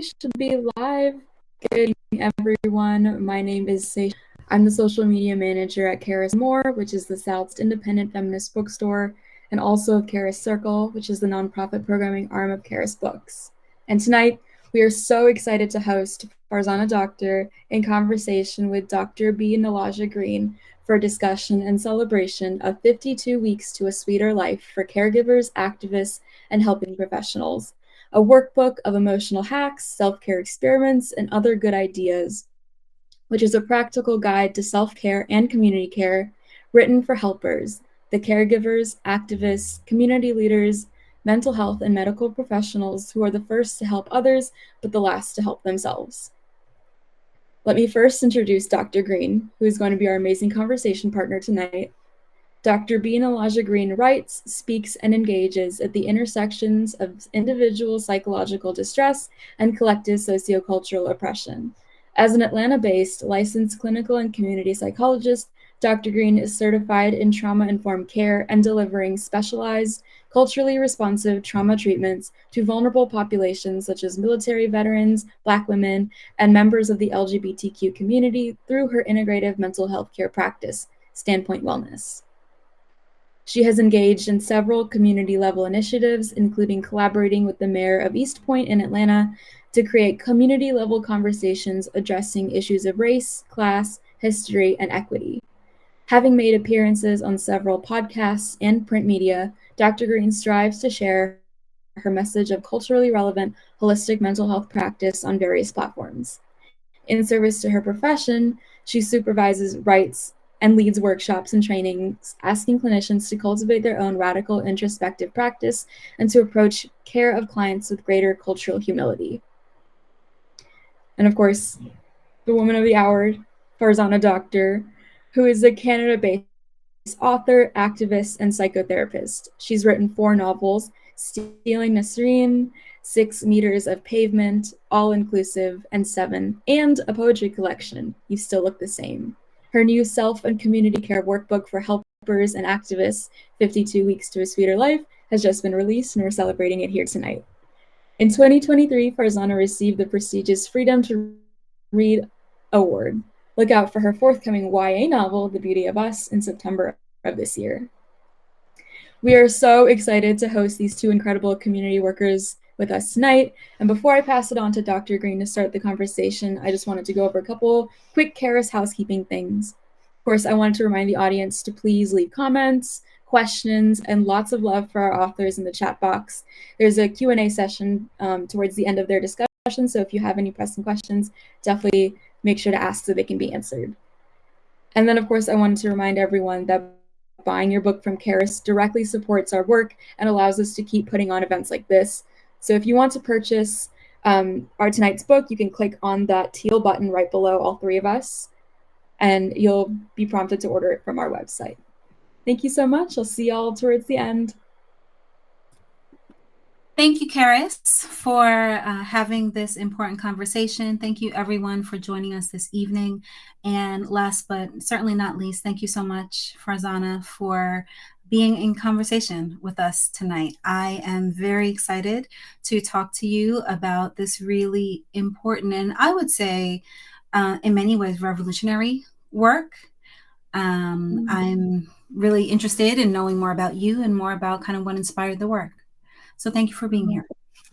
should be live. Good evening, everyone. My name is Seisha. I'm the social media manager at Charis More, which is the South's independent feminist bookstore, and also of Charis Circle, which is the nonprofit programming arm of Charis Books. And tonight, we are so excited to host Farzana Doctor in conversation with Dr. B. Nilaja Green for a discussion and celebration of 52 Weeks to a Sweeter Life for caregivers, activists, and helping professionals, a workbook of emotional hacks, self-care experiments, and other good ideas, which is a practical guide to self-care and community care written for helpers, the caregivers, activists, community leaders, mental health and medical professionals who are the first to help others, but the last to help themselves. Let me first introduce Dr. Green, who is going to be our amazing conversation partner tonight. Dr. B. Nilaja Green writes, speaks, and engages at the intersections of individual psychological distress and collective sociocultural oppression. As an Atlanta-based licensed clinical and community psychologist, Dr. Green is certified in trauma-informed care and delivering specialized, culturally responsive trauma treatments to vulnerable populations such as military veterans, Black women, and members of the LGBTQ community through her integrative mental health care practice, Standpoint Wellness. She has engaged in several community-level initiatives, including collaborating with the mayor of East Point in Atlanta to create community-level conversations addressing issues of race, class, history, and equity. Having made appearances on several podcasts and print media, Dr. Green strives to share her message of culturally relevant, holistic mental health practice on various platforms. In service to her profession, she supervises, writes, and leads workshops and trainings, asking clinicians to cultivate their own radical introspective practice and to approach care of clients with greater cultural humility. And of course, the woman of the hour, Farzana Doctor, who is a Canada-based author, activist, and psychotherapist. She's written 4 novels, Stealing Nasreen, 6 Meters of Pavement, All Inclusive, and 7, and a poetry collection, You Still Look the Same. Her new self and community care workbook for helpers and activists, 52 Weeks to a Sweeter Life, has just been released, and we're celebrating it here tonight. In 2023, Farzana received the prestigious Freedom to Read Award. Look out for her forthcoming YA novel, The Beauty of Us, in September of this year. We are so excited to host these 2 incredible community workers with us tonight. And before I pass it on to Dr. Green to start the conversation, I just wanted to go over a couple quick Charis housekeeping things. Of course, I wanted to remind the audience to please leave comments, questions, and lots of love for our authors in the chat box. There's a Q&A session towards the end of their discussion, so if you have any pressing questions, definitely make sure to ask so they can be answered. And then, of course, I wanted to remind everyone that buying your book from Charis directly supports our work and allows us to keep putting on events like this. So if you want to purchase our tonight's book, you can click on that teal button right below all 3 of us, and you'll be prompted to order it from our website. Thank you so much. I'll see y'all towards the end. Thank you, Charis, for having this important conversation. Thank you, everyone, for joining us this evening. And last but certainly not least, thank you so much, Farzana, for being in conversation with us tonight. I am very excited to talk to you about this really important and I would say in many ways revolutionary work. I'm really interested in knowing more about you and more about kind of what inspired the work. So thank you for being here.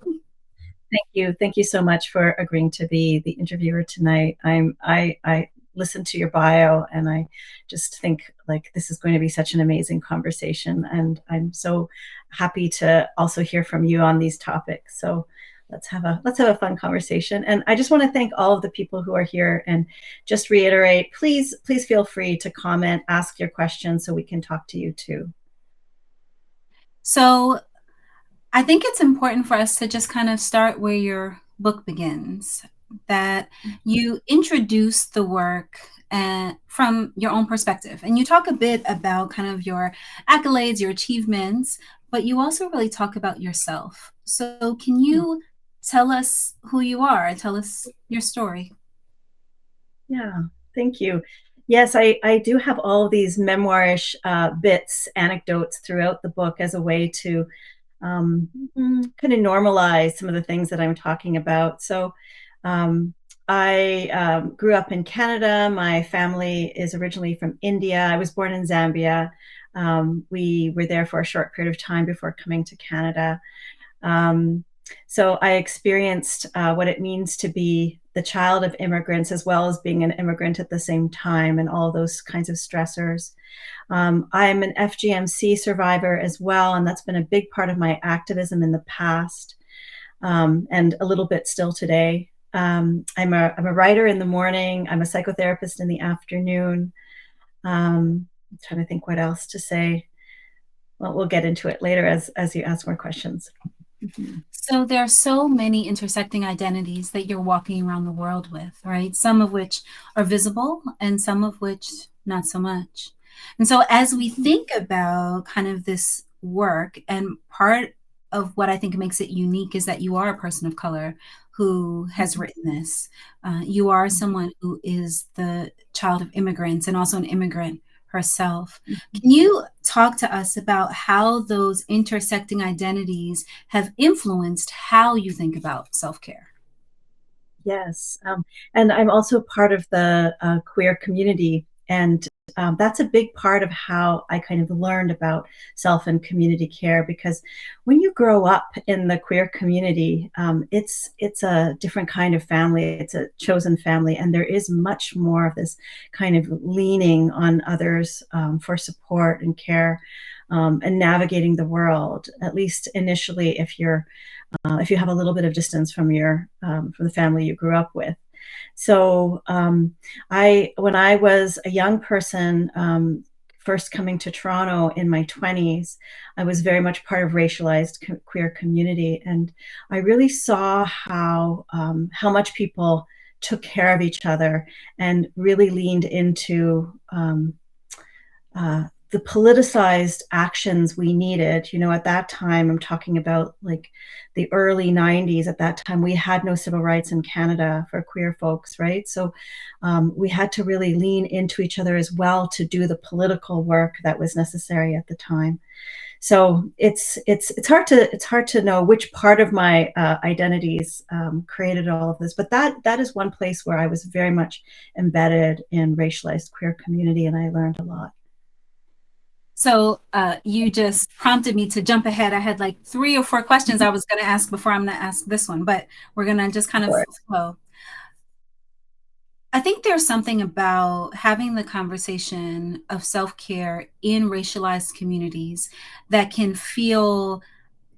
Thank you. Thank you so much for agreeing to be the interviewer tonight. I listened to your bio and I just think like this is going to be such an amazing conversation. And I'm so happy to also hear from you on these topics. So let's have a fun conversation. And I just want to thank all of the people who are here and just reiterate, please feel free to comment, ask your questions so we can talk to you too. So I think it's important for us to just kind of start where your book begins, that you introduce the work from your own perspective. And you talk a bit about kind of your accolades, your achievements, but you also really talk about yourself. So can you tell us who you are? Tell us your story. Yeah, thank you. Yes, I do have all of these memoirish bits, anecdotes throughout the book as a way to kind of normalize some of the things that I'm talking about. So I grew up in Canada. My family is originally from India. I was born in Zambia. We were there for a short period of time before coming to Canada. So I experienced what it means to be the child of immigrants, as well as being an immigrant at the same time, and all those kinds of stressors. I'm an FGMC survivor as well, and that's been a big part of my activism in the past, and a little bit still today. I'm a writer in the morning. I'm a psychotherapist in the afternoon. I'm trying to think what else to say. Well, we'll get into it later as you ask more questions. So there are so many intersecting identities that you're walking around the world with, right? Some of which are visible and some of which not so much. And so as we think about kind of this work, and part of what I think makes it unique is that you are a person of color who has written this. You are someone who is the child of immigrants and also an immigrant herself. Can you talk to us about how those intersecting identities have influenced how you think about self-care? Yes. And I'm also part of the queer community. And that's a big part of how I kind of learned about self and community care, because when you grow up in the queer community, it's a different kind of family. It's a chosen family. And there is much more of this kind of leaning on others for support and care, and navigating the world, at least initially, if you have a little bit of distance from from the family you grew up with. So when I was a young person, first coming to Toronto in my 20s, I was very much part of racialized queer community, and I really saw how much people took care of each other and really leaned into the politicized actions we needed. At that time, I'm talking about like the early 90s. At that time, we had no civil rights in Canada for queer folks, right? So we had to really lean into each other as well to do the political work that was necessary at the time. So it's hard to know which part of my identities created all of this, but that is one place where I was very much embedded in racialized queer community, and I learned a lot. So you just prompted me to jump ahead. I had like 3 or 4 questions I was going to ask before I'm going to ask this one, but we're going to just kind of flow. I think there's something about having the conversation of self-care in racialized communities that can feel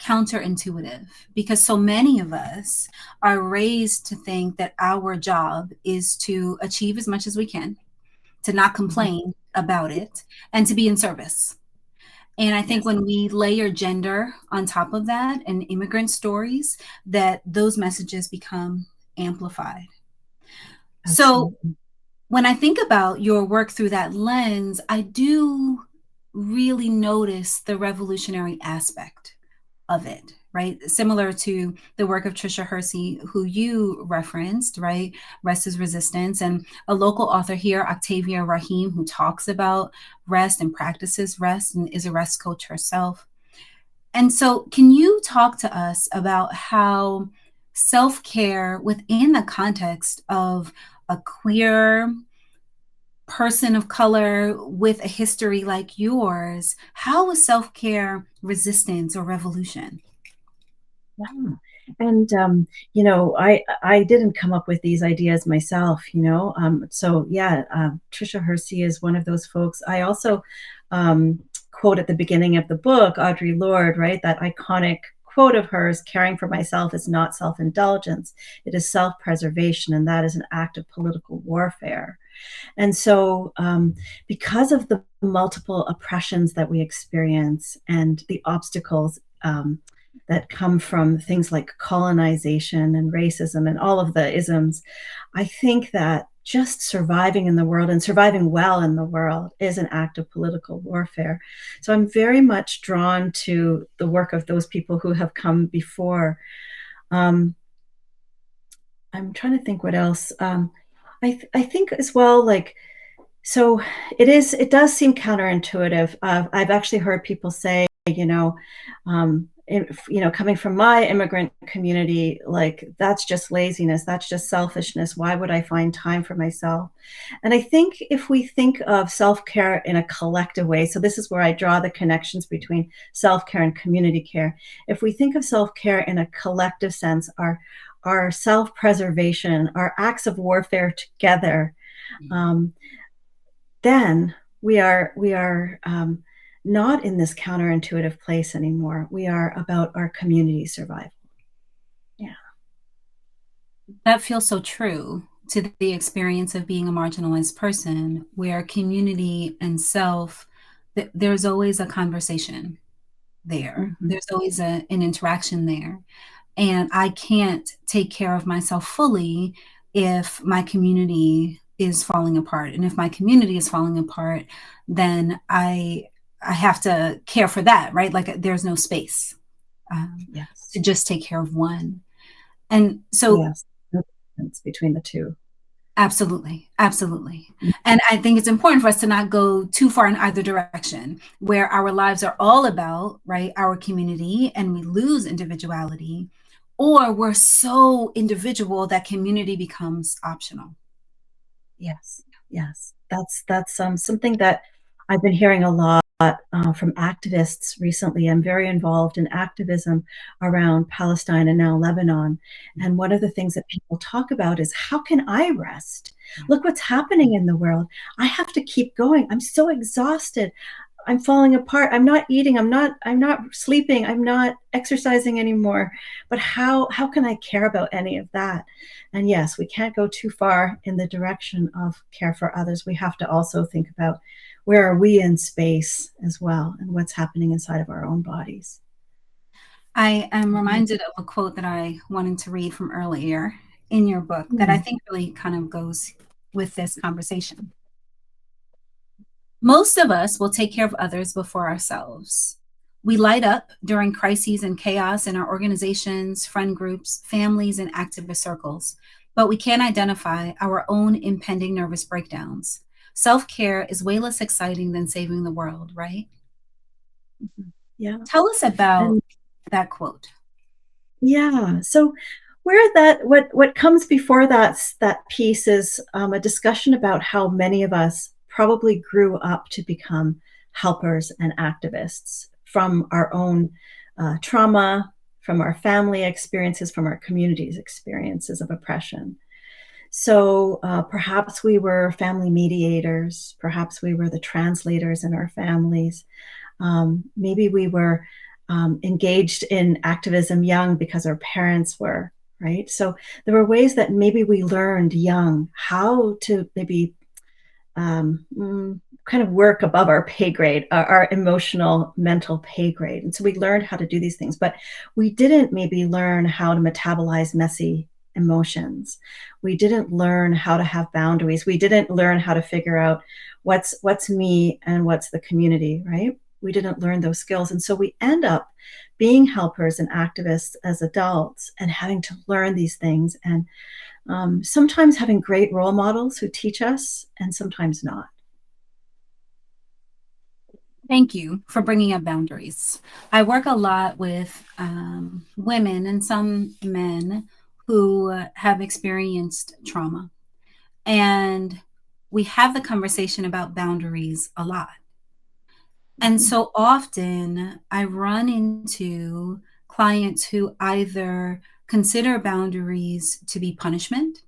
counterintuitive, because so many of us are raised to think that our job is to achieve as much as we can, to not complain about it, and to be in service. And I think when we layer gender on top of that and immigrant stories, that those messages become amplified. Absolutely. So when I think about your work through that lens, I do really notice the revolutionary aspect of it, right? Similar to the work of Tricia Hersey, who you referenced, right? Rest is Resistance, and a local author here, Octavia Rahim, who talks about rest and practices rest and is a rest coach herself. And so can you talk to us about how self-care within the context of a queer person of color with a history like yours, how is self-care resistance or revolution? Yeah. And, I didn't come up with these ideas myself, so yeah, Tricia Hersey is one of those folks. I also quote at the beginning of the book, Audre Lorde, right? That iconic quote of hers, caring for myself is not self-indulgence, it is self-preservation, and that is an act of political warfare. And so because of the multiple oppressions that we experience and the obstacles that come from things like colonization and racism and all of the isms, I think that just surviving in the world and surviving well in the world is an act of political warfare. So I'm very much drawn to the work of those people who have come before. I'm trying to think what else. I think as well, so it does seem counterintuitive. I've actually heard people say, coming from my immigrant community, like that's just laziness, that's just selfishness. Why would I find time for myself? And I think if we think of self-care in a collective way, so this is where I draw the connections between self-care and community care. If we think of self-care in a collective sense, our self-preservation, our acts of warfare together, then we are not in this counterintuitive place anymore. We are about our community survival. Yeah. That feels so true to the experience of being a marginalized person, where community and self, there's always a conversation there. Mm-hmm. There's always an interaction there. And I can't take care of myself fully if my community is falling apart. And if my community is falling apart, then I have to care for that, right? Like there's no space Yes. to just take care of one. And so yes, no difference between the two. absolutely, absolutely. And I think it's important for us to not go too far in either direction, where our lives are all about, right, our community and we lose individuality, or we're so individual that community becomes optional. Yes, yes. That's something that I've been hearing a lot from activists recently. I'm very involved in activism around Palestine and now Lebanon. And one of the things that people talk about is, how can I rest? Look what's happening in the world. I have to keep going. I'm so exhausted. I'm falling apart. I'm not eating. I'm not sleeping. I'm not exercising anymore. But how can I care about any of that? And yes, we can't go too far in the direction of care for others. We have to also think about, where are we in space as well, and what's happening inside of our own bodies. I am reminded of a quote that I wanted to read from earlier in your book that I think really kind of goes with this conversation. Most of us will take care of others before ourselves. We light up during crises and chaos in our organizations, friend groups, families, and activist circles, but we can't identify our own impending nervous breakdowns. Self-care is way less exciting than saving the world, right? Yeah. Tell us about that quote. Yeah. So what comes before that piece is a discussion about how many of us probably grew up to become helpers and activists from our own trauma, from our family experiences, from our community's experiences of oppression. So perhaps we were family mediators, perhaps we were the translators in our families. Maybe we were engaged in activism young because our parents were, right? So there were ways that maybe we learned young how to maybe kind of work above our pay grade, our emotional, mental pay grade. And so we learned how to do these things, but we didn't maybe learn how to metabolize messy emotions. We didn't learn how to have boundaries. We didn't learn how to figure out what's me and what's the community, right? We didn't learn those skills. And so we end up being helpers and activists as adults and having to learn these things, and sometimes having great role models who teach us and sometimes not. Thank you for bringing up boundaries. I work a lot with women and some men who have experienced trauma. And we have the conversation about boundaries a lot. And so often I run into clients who either consider boundaries to be punishment,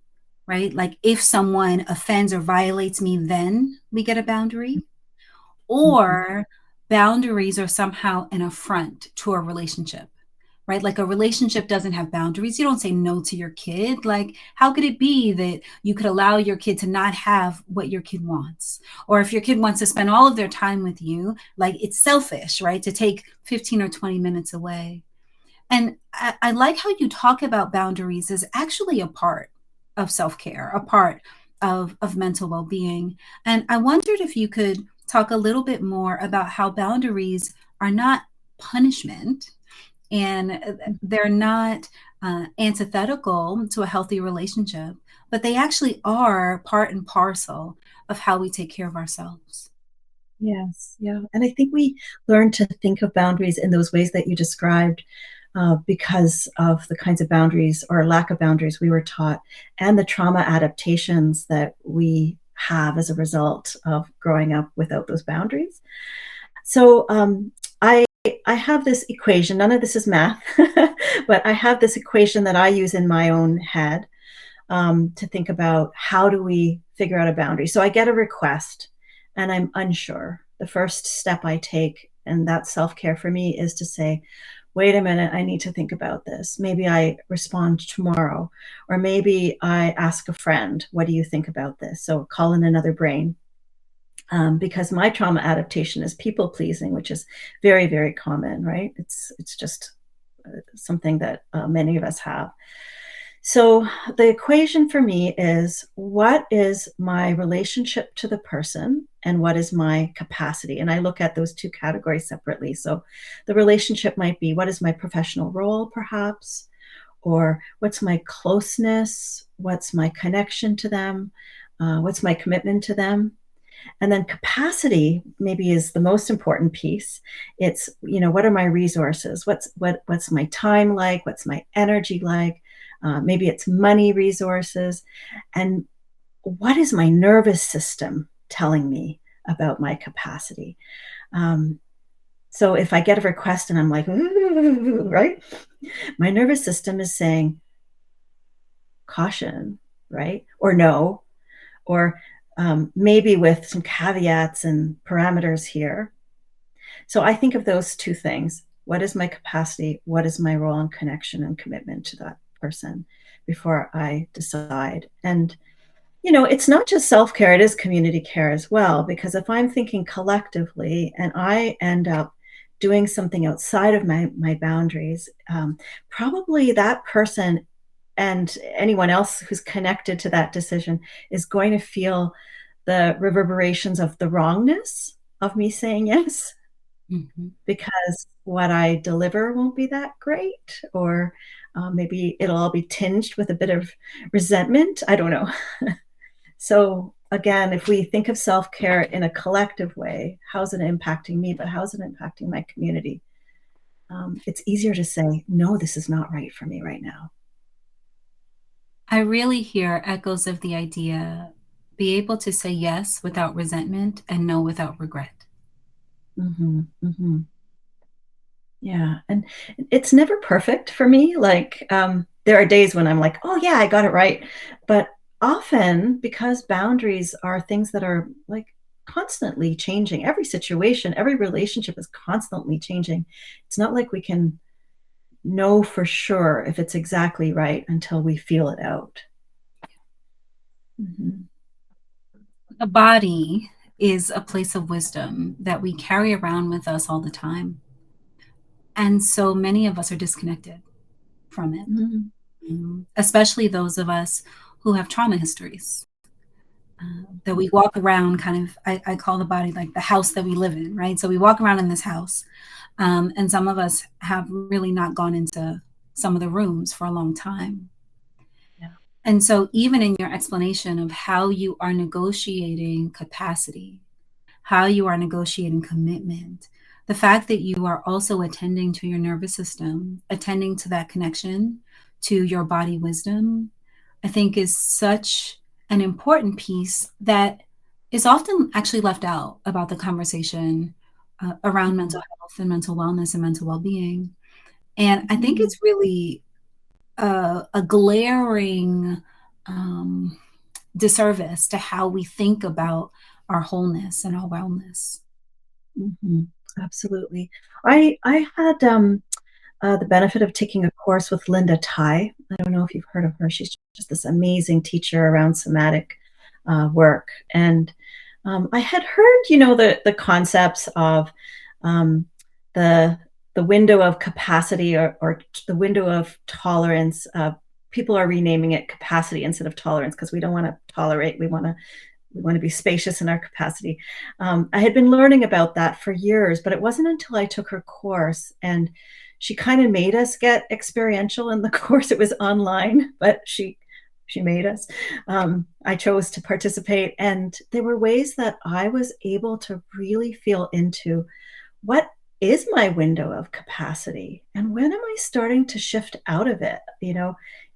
right? Like if someone offends or violates me, then we get a boundary. Or boundaries are somehow an affront to a relationship, right? Like a relationship doesn't have boundaries. You don't say no to your kid. Like, how could it be that you could allow your kid to not have what your kid wants? Or if your kid wants to spend all of their time with you, like it's selfish, right? To take 15 or 20 minutes away. And I like how you talk about boundaries as actually a part of self-care, a part of mental well-being. And I wondered if you could talk a little bit more about how boundaries are not punishment, and they're not antithetical to a healthy relationship, but they actually are part and parcel of how we take care of ourselves. Yes. Yeah. And I think we learn to think of boundaries in those ways that you described because of the kinds of boundaries or lack of boundaries we were taught and the trauma adaptations that we have as a result of growing up without those boundaries. So I I have this equation. None of this is math, but I have this equation that I use in my own head to think about how do we figure out a boundary. So I get a request and I'm unsure. The first step I take, and that's self care for me, is to say, wait a minute, I need to think about this. Maybe I respond tomorrow, or maybe I ask a friend, what do you think about this? So call in another brain. Because my trauma adaptation is people pleasing, which is very, very common, right? It's just something that many of us have. So the equation for me is what is my relationship to the person and what is my capacity? And I look at those two categories separately. So the relationship might be what is my professional role, perhaps, or what's my closeness, what's my connection to them, what's my commitment to them. And then capacity maybe is the most important piece. It's, what are my resources? What's my time like? What's my energy like? Maybe it's money resources. And what is my nervous system telling me about my capacity? So if I get a request and I'm like, ooh, right? My nervous system is saying caution, right? Or no, or maybe with some caveats and parameters here. So I think of those two things. What is my capacity? What is my role and connection and commitment to that person before I decide? And, it's not just self-care, it is community care as well, because if I'm thinking collectively and I end up doing something outside of my boundaries, probably that person and anyone else who's connected to that decision is going to feel the reverberations of the wrongness of me saying yes, because what I deliver won't be that great, or maybe it'll all be tinged with a bit of resentment. I don't know. So again, if we think of self-care in a collective way, how's it impacting me, but how's it impacting my community? It's easier to say, no, this is not right for me right now. I really hear echoes of the idea be able to say yes without resentment and no without regret. Mm-hmm, mm-hmm. Yeah, and it's never perfect for me. Like, there are days when I'm like, oh yeah, I got it right. But often, because boundaries are things that are like constantly changing, every situation, every relationship is constantly changing. It's not like we can know for sure if it's exactly right until we feel it out. Mm-hmm. The body is a place of wisdom that we carry around with us all the time. And so many of us are disconnected from it, especially those of us who have trauma histories. That we walk around kind of, I call the body like the house that we live in, right? So we walk around in this house, and some of us have really not gone into some of the rooms for a long time. Yeah. And so even in your explanation of how you are negotiating capacity, how you are negotiating commitment, the fact that you are also attending to your nervous system, attending to that connection to your body wisdom, I think is such an important piece that is often actually left out about the conversation around mental health and mental wellness and mental well-being. And I think it's really a glaring disservice to how we think about our wholeness and our wellness. Mm-hmm. Absolutely. I had the benefit of taking a course with Linda Tai. I don't know if you've heard of her. She's just this amazing teacher around somatic work. And I had heard, the concepts of the window of capacity or the window of tolerance. People are renaming it capacity instead of tolerance because we don't want to tolerate. We want to be spacious in our capacity. I had been learning about that for years, but it wasn't until I took her course and she kind of made us get experiential in the course. It was online, but she She made us. I chose to participate, and there were ways that I was able to really feel into what is my window of capacity, and when am I starting to shift out of it,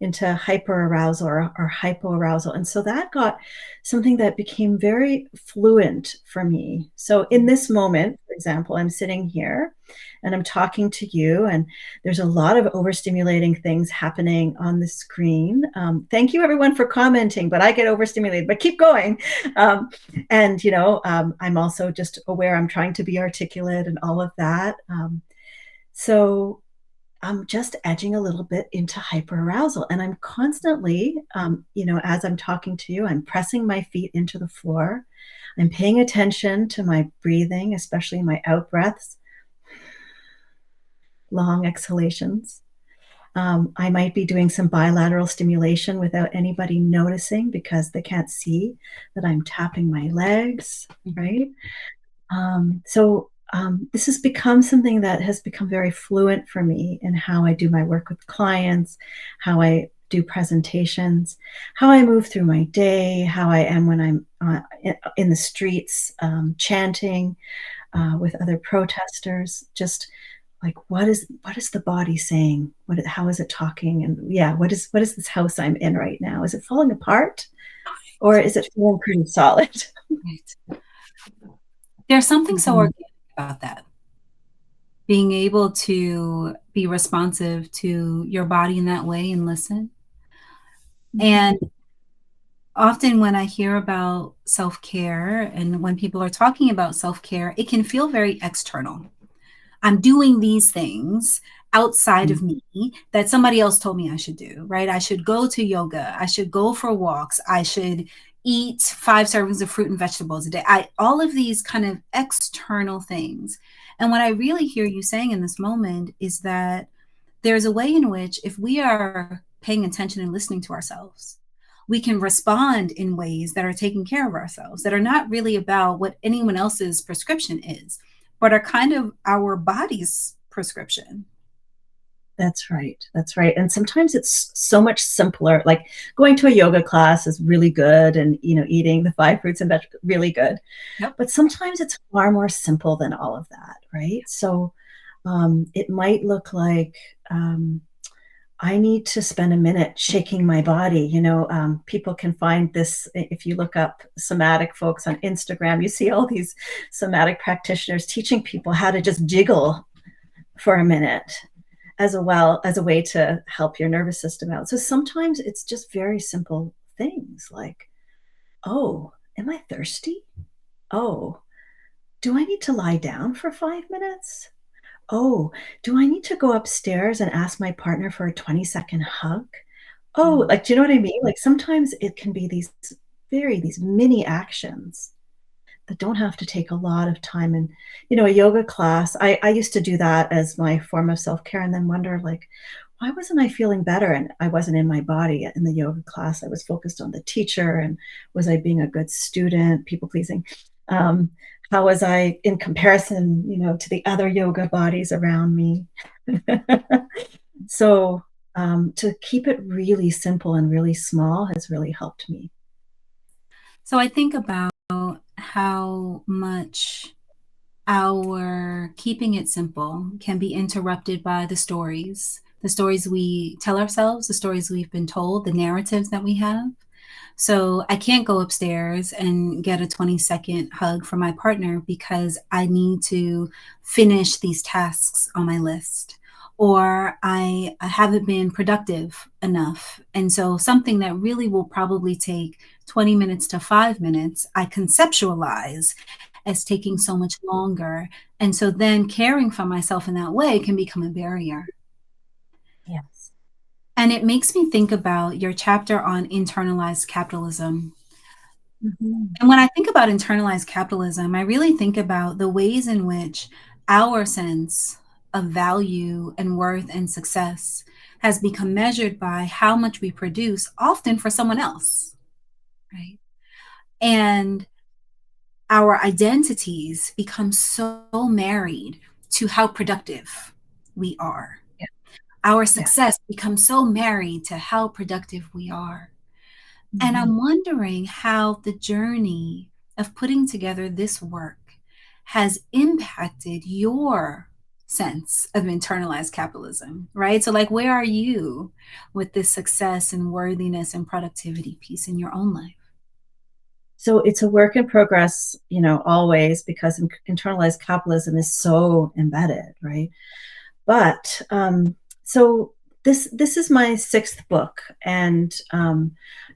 into hyper arousal or hypo arousal. And so that got something that became very fluent for me. So in this moment, for example, I'm sitting here and I'm talking to you, and there's a lot of overstimulating things happening on the screen. Thank you everyone for commenting, but I get overstimulated, but keep going. And I'm also just aware I'm trying to be articulate and all of that. So I'm just edging a little bit into hyperarousal, and I'm constantly, as I'm talking to you, I'm pressing my feet into the floor. I'm paying attention to my breathing, especially my out breaths, long exhalations. I might be doing some bilateral stimulation without anybody noticing because they can't see that I'm tapping my legs, right? This has become something that has become very fluent for me in how I do my work with clients, how I do presentations, how I move through my day, how I am when I'm in the streets chanting with other protesters. Just like what is the body saying? How is it talking? And yeah, what is this house I'm in right now? Is it falling apart, or is it feeling pretty solid? Right. There's something so organic about that. Being able to be responsive to your body in that way and listen. And often when I hear about self-care and when people are talking about self-care, it can feel very external. I'm doing these things outside of me that somebody else told me I should do, right? I should go to yoga. I should go for walks. I should eat 5 servings of fruit and vegetables a day. All of these kind of external things. And what I really hear you saying in this moment is that there's a way in which if we are paying attention and listening to ourselves, we can respond in ways that are taking care of ourselves, that are not really about what anyone else's prescription is, but are kind of our body's prescription. That's right. That's right. And sometimes it's so much simpler. Like going to a yoga class is really good, and eating the 5 fruits and vegetables really good. Yep. But sometimes it's far more simple than all of that, right? So it might look like I need to spend a minute shaking my body. People can find this if you look up somatic folks on Instagram. You see all these somatic practitioners teaching people how to just jiggle for a minute as a way to help your nervous system out. So sometimes it's just very simple things like, oh, am I thirsty? Oh, do I need to lie down for 5 minutes? Oh, do I need to go upstairs and ask my partner for a 20-second hug? Oh, like, do you know what I mean? Like sometimes it can be these mini actions that don't have to take a lot of time. And, a yoga class, I used to do that as my form of self-care and then wonder, like, why wasn't I feeling better? And I wasn't in my body in the yoga class. I was focused on the teacher, and was I being a good student, people pleasing? How was I in comparison, to the other yoga bodies around me? So to keep it really simple and really small has really helped me. So I think about how much our keeping it simple can be interrupted by the stories we tell ourselves, the stories we've been told, the narratives that we have. So I can't go upstairs and get a 20-second hug from my partner because I need to finish these tasks on my list, or I haven't been productive enough. And so something that really will probably take 20 minutes to 5 minutes, I conceptualize as taking so much longer. And so then caring for myself in that way can become a barrier. Yes. And it makes me think about your chapter on internalized capitalism. And when I think about internalized capitalism, I really think about the ways in which our sense of value and worth and success has become measured by how much we produce, often for someone else, right? And our identities become so married to how productive we are. Yeah. Our success becomes so married to how productive we are. And I'm wondering how the journey of putting together this work has impacted your sense of internalized capitalism, right? So, like, where are you with this success and worthiness and productivity piece in your own life? So it's a work in progress, always, because internalized capitalism is so embedded, right? But so this is my sixth book, and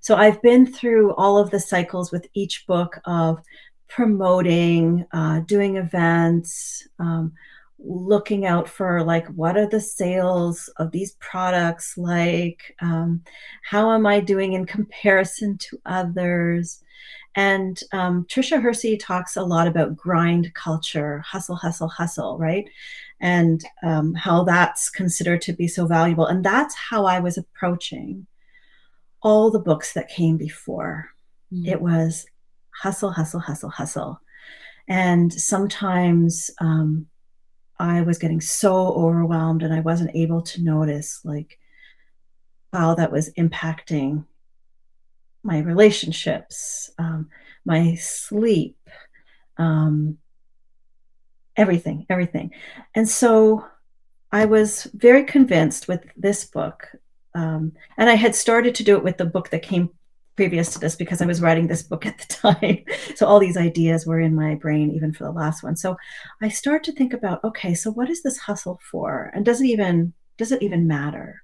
so I've been through all of the cycles with each book of promoting, doing events, looking out for, like, what are the sales of these products like, how am I doing in comparison to others. And Trisha Hersey talks a lot about grind culture, hustle, hustle, hustle, right? And how that's considered to be so valuable. And that's how I was approaching all the books that came before. It was hustle, hustle, hustle, hustle. And sometimes I was getting so overwhelmed and I wasn't able to notice, like, how that was impacting my relationships, my sleep, um, everything, everything. And so I was very convinced with this book. And I had started to do it with the book that came previous to this because I was writing this book at the time. So all these ideas were in my brain, even for the last one. So I start to think about, okay, so what is this hustle for? And does it even matter?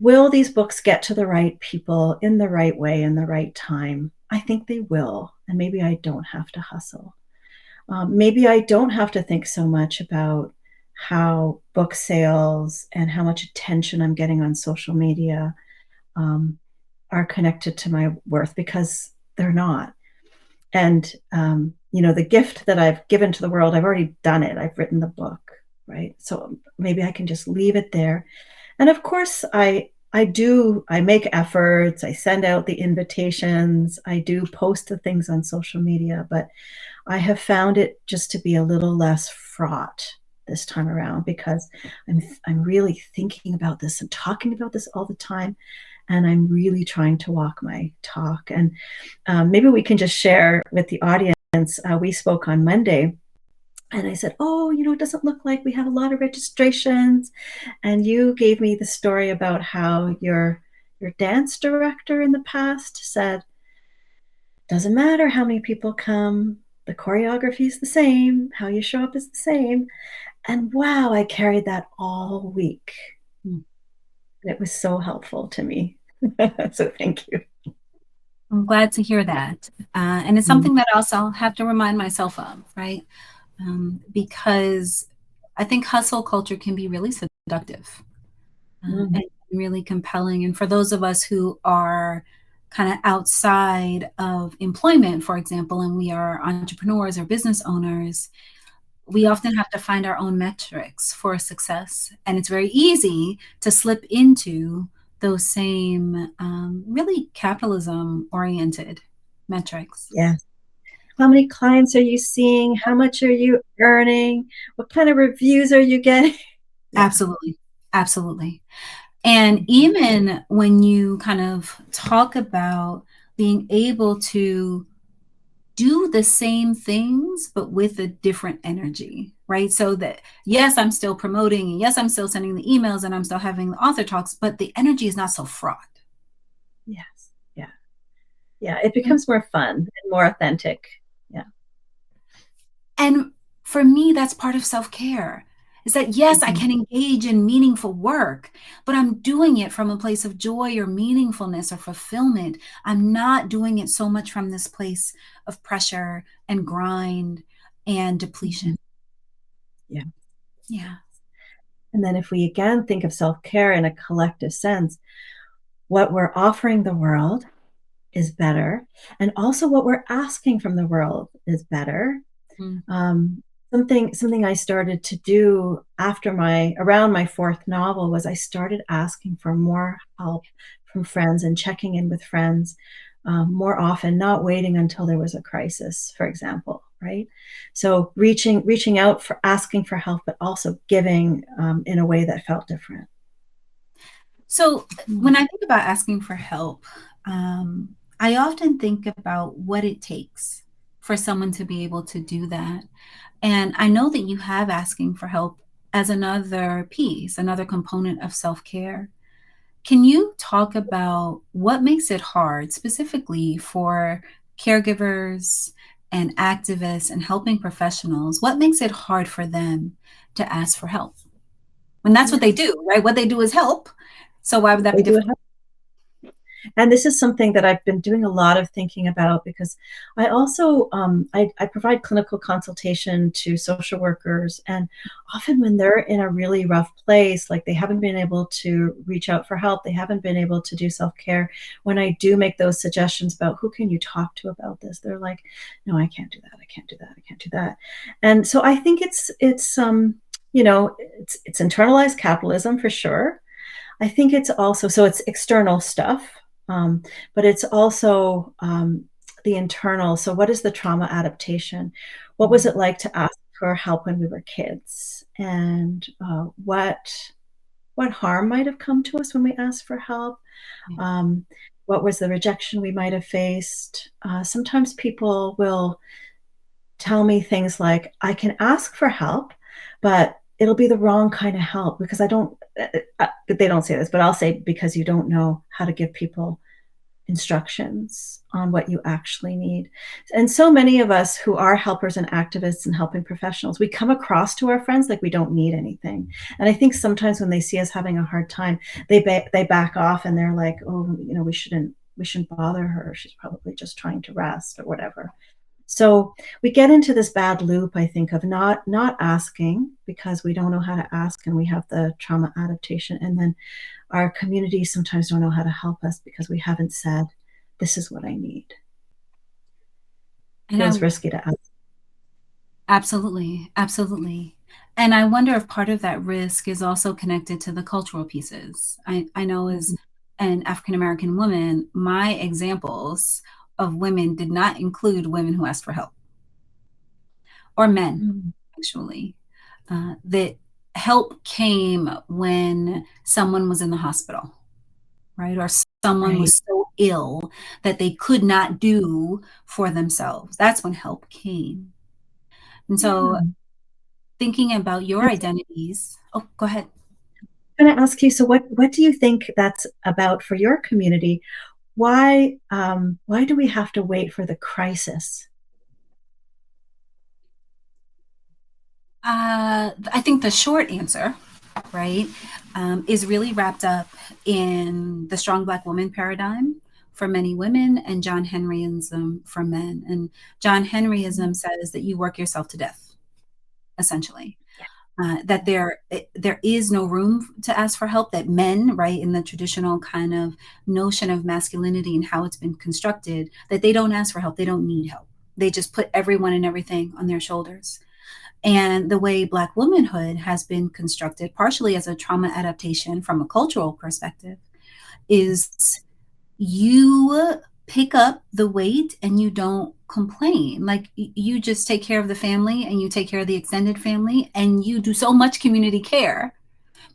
Will these books get to the right people in the right way, in the right time? I think they will. And maybe I don't have to hustle. Maybe I don't have to think so much about how book sales and how much attention I'm getting on social media are connected to my worth, because they're not. And, the gift that I've given to the world, I've already done it. I've written the book, right? So maybe I can just leave it there. And of course, I make efforts. I send out the invitations. I do post the things on social media, but I have found it just to be a little less fraught this time around, because I'm really thinking about this and talking about this all the time, and I'm really trying to walk my talk. And maybe we can just share with the audience. We spoke on Monday, and I said, "Oh, it doesn't look like we have a lot of registrations." And you gave me the story about how your dance director in the past said, "Doesn't matter how many people come, the choreography is the same, how you show up is the same." And wow, I carried that all week. It was so helpful to me. So thank you. I'm glad to hear that. And it's something that also I'll have to remind myself of, right? Because I think hustle culture can be really seductive and really compelling. And for those of us who are kind of outside of employment, for example, and we are entrepreneurs or business owners, we often have to find our own metrics for success. And it's very easy to slip into those same really capitalism oriented metrics. Yes. How many clients are you seeing? How much are you earning? What kind of reviews are you getting? Yeah. Absolutely. Absolutely. And even when you kind of talk about being able to do the same things, but with a different energy, right? So that, yes, I'm still promoting, and yes, I'm still sending the emails, and I'm still having the author talks, but the energy is not so fraught. Yes. Yeah. Yeah. It becomes more fun and more authentic. Yeah. And for me, that's part of self-care. Is that, yes, I can engage in meaningful work, but I'm doing it from a place of joy or meaningfulness or fulfillment. I'm not doing it so much from this place of pressure and grind and depletion. Yeah. Yeah. And then if we again think of self-care in a collective sense, what we're offering the world is better. And also what we're asking from the world is better. Something I started to do around my fourth novel was I started asking for more help from friends and checking in with friends more often, not waiting until there was a crisis, for example, right? So reaching out, for asking for help, but also giving in a way that felt different. So when I think about asking for help, I often think about what it takes for someone to be able to do that. And I know that you have asking for help as another piece, another component of self care. Can you talk about what makes it hard specifically for caregivers and activists and helping professionals? What makes it hard for them to ask for help? And that's what they do, right? What they do is help. So why would that They be do different? And this is something that I've been doing a lot of thinking about, because I also I provide clinical consultation to social workers, and often when they're in a really rough place, like they haven't been able to reach out for help, they haven't been able to do self-care, when I do make those suggestions about who can you talk to about this, they're like, no, I can't do that, I can't do that, I can't do that. And so I think it's it's internalized capitalism for sure. I think it's also, so it's external stuff, but it's also the internal. So, what is the trauma adaptation? What was it like to ask for help when we were kids? And what harm might have come to us when we asked for help? Um, what was the rejection we might have faced? Sometimes people will tell me things like, I can ask for help, but it'll be the wrong kind of help because I don't, they don't say this, but I'll say, because you don't know how to give people instructions on what you actually need. And so many of us who are helpers and activists and helping professionals, we come across to our friends like we don't need anything. And I think sometimes when they see us having a hard time, they back off and they're like, oh, we shouldn't bother her. She's probably just trying to rest or whatever. So we get into this bad loop, I think, of not asking because we don't know how to ask and we have the trauma adaptation. And then our communities sometimes don't know how to help us because we haven't said, this is what I need. It feels risky to ask. Absolutely. Absolutely. And I wonder if part of that risk is also connected to the cultural pieces. I know as an African American woman, my examples of women did not include women who asked for help, or men, actually. That help came when someone was in the hospital, right? Or someone was so ill that they could not do for themselves. That's when help came. And so thinking about your identities. Oh, go ahead. I'm going to ask you, so what do you think that's about for your community? Why do we have to wait for the crisis? I think the short answer, right, is really wrapped up in the strong Black woman paradigm for many women and John Henryism for men. And John Henryism says that you work yourself to death, essentially. That there is no room to ask for help, that men, right, in the traditional kind of notion of masculinity and how it's been constructed, that they don't ask for help, they don't need help. They just put everyone and everything on their shoulders. And the way Black womanhood has been constructed, partially as a trauma adaptation from a cultural perspective, is you pick up the weight and you don't complain. Like you just take care of the family and you take care of the extended family and you do so much community care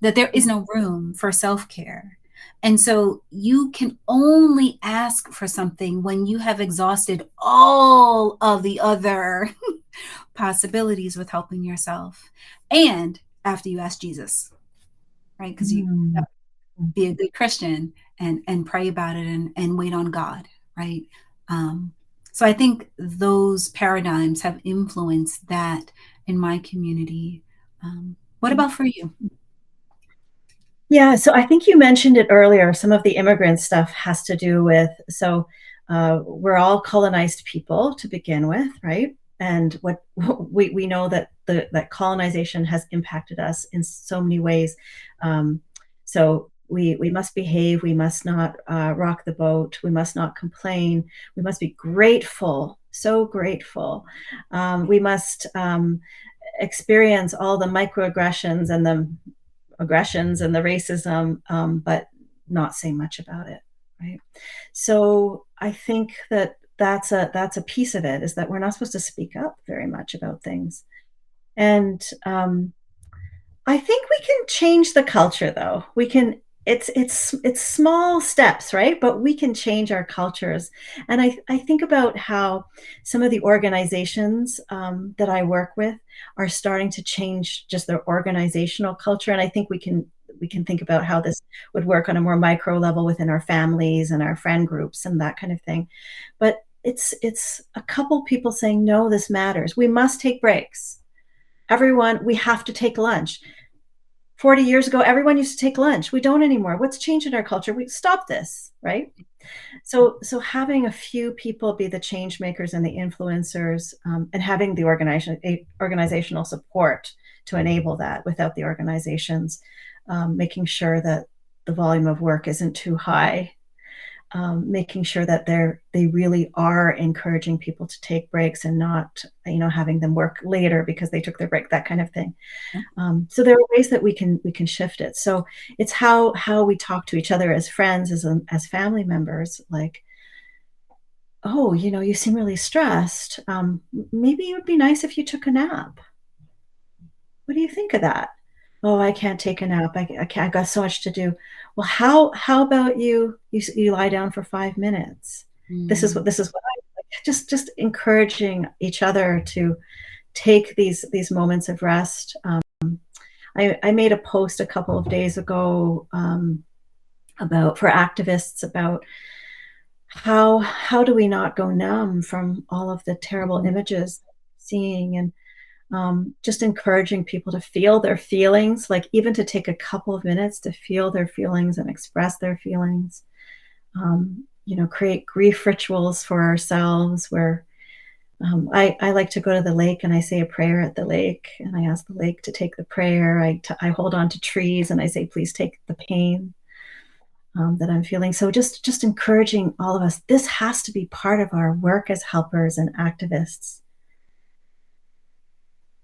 that there is no room for self-care. And so you can only ask for something when you have exhausted all of the other possibilities with helping yourself. And after you ask Jesus, right? Because you be a good Christian and pray about it and wait on God, right? So I think those paradigms have influenced that in my community. What about for you? Yeah, so I think you mentioned it earlier. Some of the immigrant stuff has to do with, so we're all colonized people to begin with, right? And what we know that that colonization has impacted us in so many ways. So we must behave. We must not rock the boat. We must not complain. We must be grateful, so grateful. We must experience all the microaggressions and the racism, but not say much about it, right? So I think that that's a piece of it, is that we're not supposed to speak up very much about things. And I think we can change the culture, though. We can it's small steps, right? But we can change our cultures. And I think about how some of the organizations that I work with are starting to change just their organizational culture. And I think we can think about how this would work on a more micro level within our families and our friend groups and that kind of thing. But it's a couple people saying, no, this matters. We must take breaks. Everyone, we have to take lunch. 40 years ago, everyone used to take lunch. We don't anymore. What's changed in our culture? We stop this, right? So having a few people be the change makers and the influencers, and having the organizational support to enable that without the organizations, making sure that the volume of work isn't too high, making sure that they really are encouraging people to take breaks and not, having them work later because they took their break, that kind of thing. So there are ways that we can shift it. So it's how we talk to each other as friends, as family members. Like, oh, you seem really stressed. Maybe it would be nice if you took a nap. What do you think of that? Oh, I can't take a nap. I can't. I've got so much to do. Well, how about you lie down for 5 minutes? This is what I like. Just encouraging each other to take these moments of rest. I made a post a couple of days ago for activists about how do we not go numb from all of the terrible images we're seeing, and just encouraging people to feel their feelings, like even to take a couple of minutes to feel their feelings and express their feelings. Create grief rituals for ourselves where I like to go to the lake and I say a prayer at the lake and I ask the lake to take the prayer. I hold on to trees and I say, please take the pain that I'm feeling. So just encouraging all of us. This has to be part of our work as helpers and activists.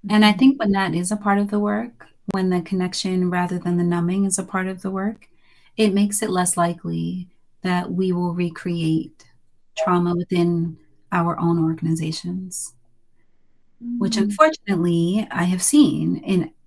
And I think when that is a part of the work, when the connection rather than the numbing is a part of the work, it makes it less likely that we will recreate trauma within our own organizations, which unfortunately I have seen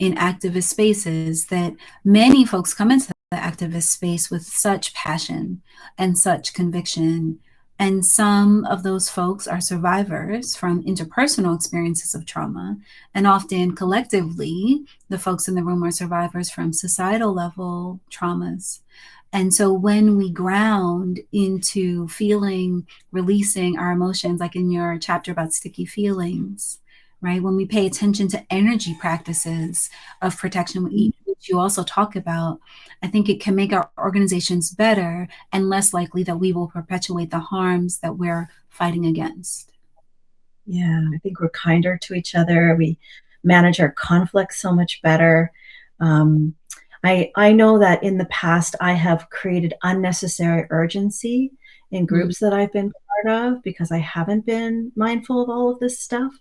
in activist spaces, that many folks come into the activist space with such passion and such conviction. And some of those folks are survivors from interpersonal experiences of trauma. And often collectively, the folks in the room are survivors from societal level traumas. And so when we ground into feeling, releasing our emotions, like in your chapter about sticky feelings, right? When we pay attention to energy practices of protection, which you also talk about, I think it can make our organizations better and less likely that we will perpetuate the harms that we're fighting against. Yeah, I think we're kinder to each other. We manage our conflicts so much better. I know that in the past I have created unnecessary urgency in groups that I've been part of because I haven't been mindful of all of this stuff.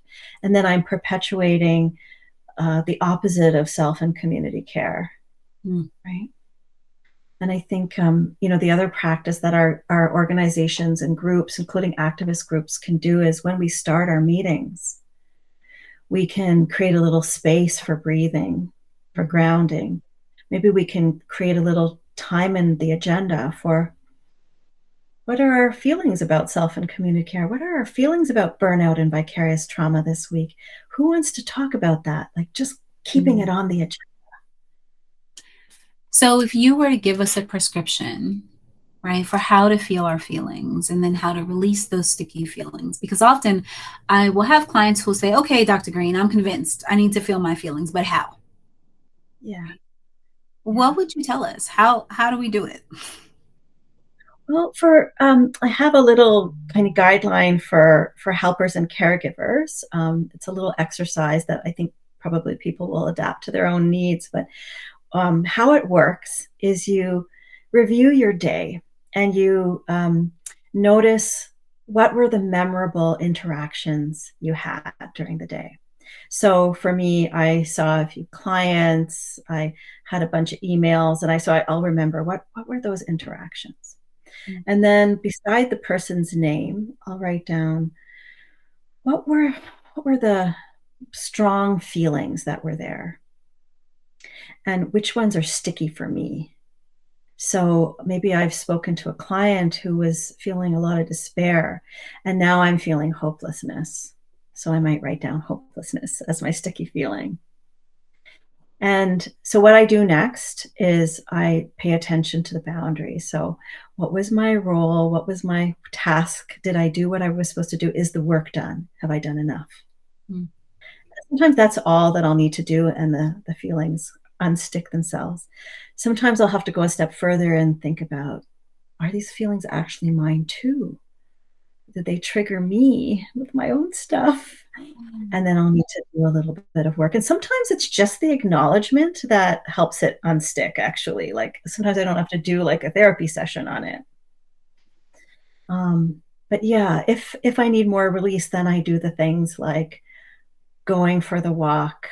And then I'm perpetuating the opposite of self and community care, right? And I think, the other practice that our organizations and groups, including activist groups, can do is when we start our meetings, we can create a little space for breathing, for grounding. Maybe we can create a little time in the agenda for what are our feelings about self and community care? What are our feelings about burnout and vicarious trauma this week? Who wants to talk about that? Like just keeping it on the agenda. So if you were to give us a prescription, right, for how to feel our feelings and then how to release those sticky feelings, because often I will have clients who say, okay, Dr. Green, I'm convinced I need to feel my feelings, but how? Yeah. What would you tell us? How do we do it? Well, I have a little kind of guideline for helpers and caregivers. It's a little exercise that I think probably people will adapt to their own needs. But how it works is you review your day and you notice what were the memorable interactions you had during the day. So for me, I saw a few clients, I had a bunch of emails, and I'll remember what were those interactions. And then beside the person's name, I'll write down what were the strong feelings that were there and which ones are sticky for me. So maybe I've spoken to a client who was feeling a lot of despair, and now I'm feeling hopelessness. So I might write down hopelessness as my sticky feeling. And so what I do next is I pay attention to the boundaries. So what was my role? What was my task? Did I do what I was supposed to do? Is the work done? Have I done enough? Mm. Sometimes that's all that I'll need to do, and the feelings unstick themselves. Sometimes I'll have to go a step further and think about, are these feelings actually mine too? Did they trigger me with my own stuff? And then I'll need to do a little bit of work. And sometimes it's just the acknowledgement that helps it unstick, actually. Like sometimes I don't have to do like a therapy session on it. But yeah, if I need more release, then I do the things like going for the walk,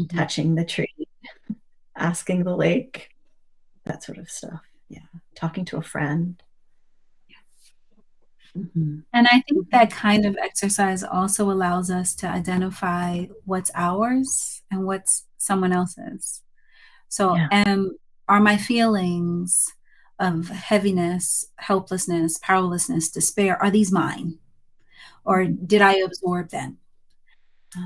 touching the tree, asking the lake, that sort of stuff. Yeah. Talking to a friend. Mm-hmm. And I think that kind of exercise also allows us to identify what's ours and what's someone else's. So, Yeah. are my feelings of heaviness, helplessness, powerlessness, despair, are these mine? Or did I absorb them?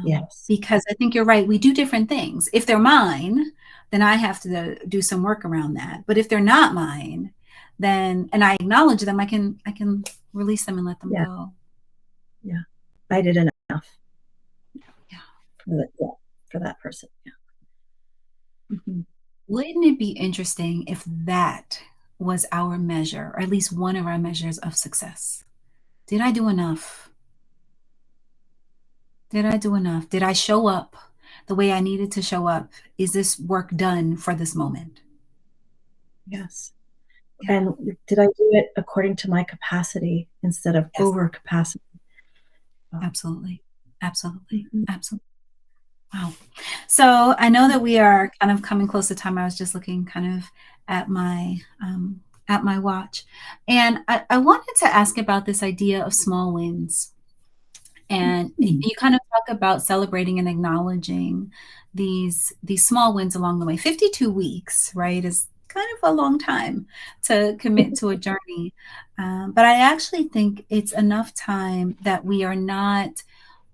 Yes. Because I think you're right. We do different things. If they're mine, then I have to do some work around that. But if they're not mine, then, and I acknowledge them, I can release them and let them go. Yeah. I did enough. Yeah. For that person. Yeah. Mm-hmm. Wouldn't it be interesting if that was our measure, or at least one of our measures of success? Did I do enough? Did I do enough? Did I show up the way I needed to show up? Is this work done for this moment? Yes. Yeah. And did I do it according to my capacity instead of Yes. over capacity? Absolutely. Absolutely. Mm-hmm. Absolutely. Wow. So I know that we are kind of coming close to time. I was just looking kind of at my watch. And I wanted to ask about this idea of small wins. And you kind of talk about celebrating and acknowledging these small wins along the way. 52 weeks, right, is kind of a long time to commit to a journey. But I actually think it's enough time that we are not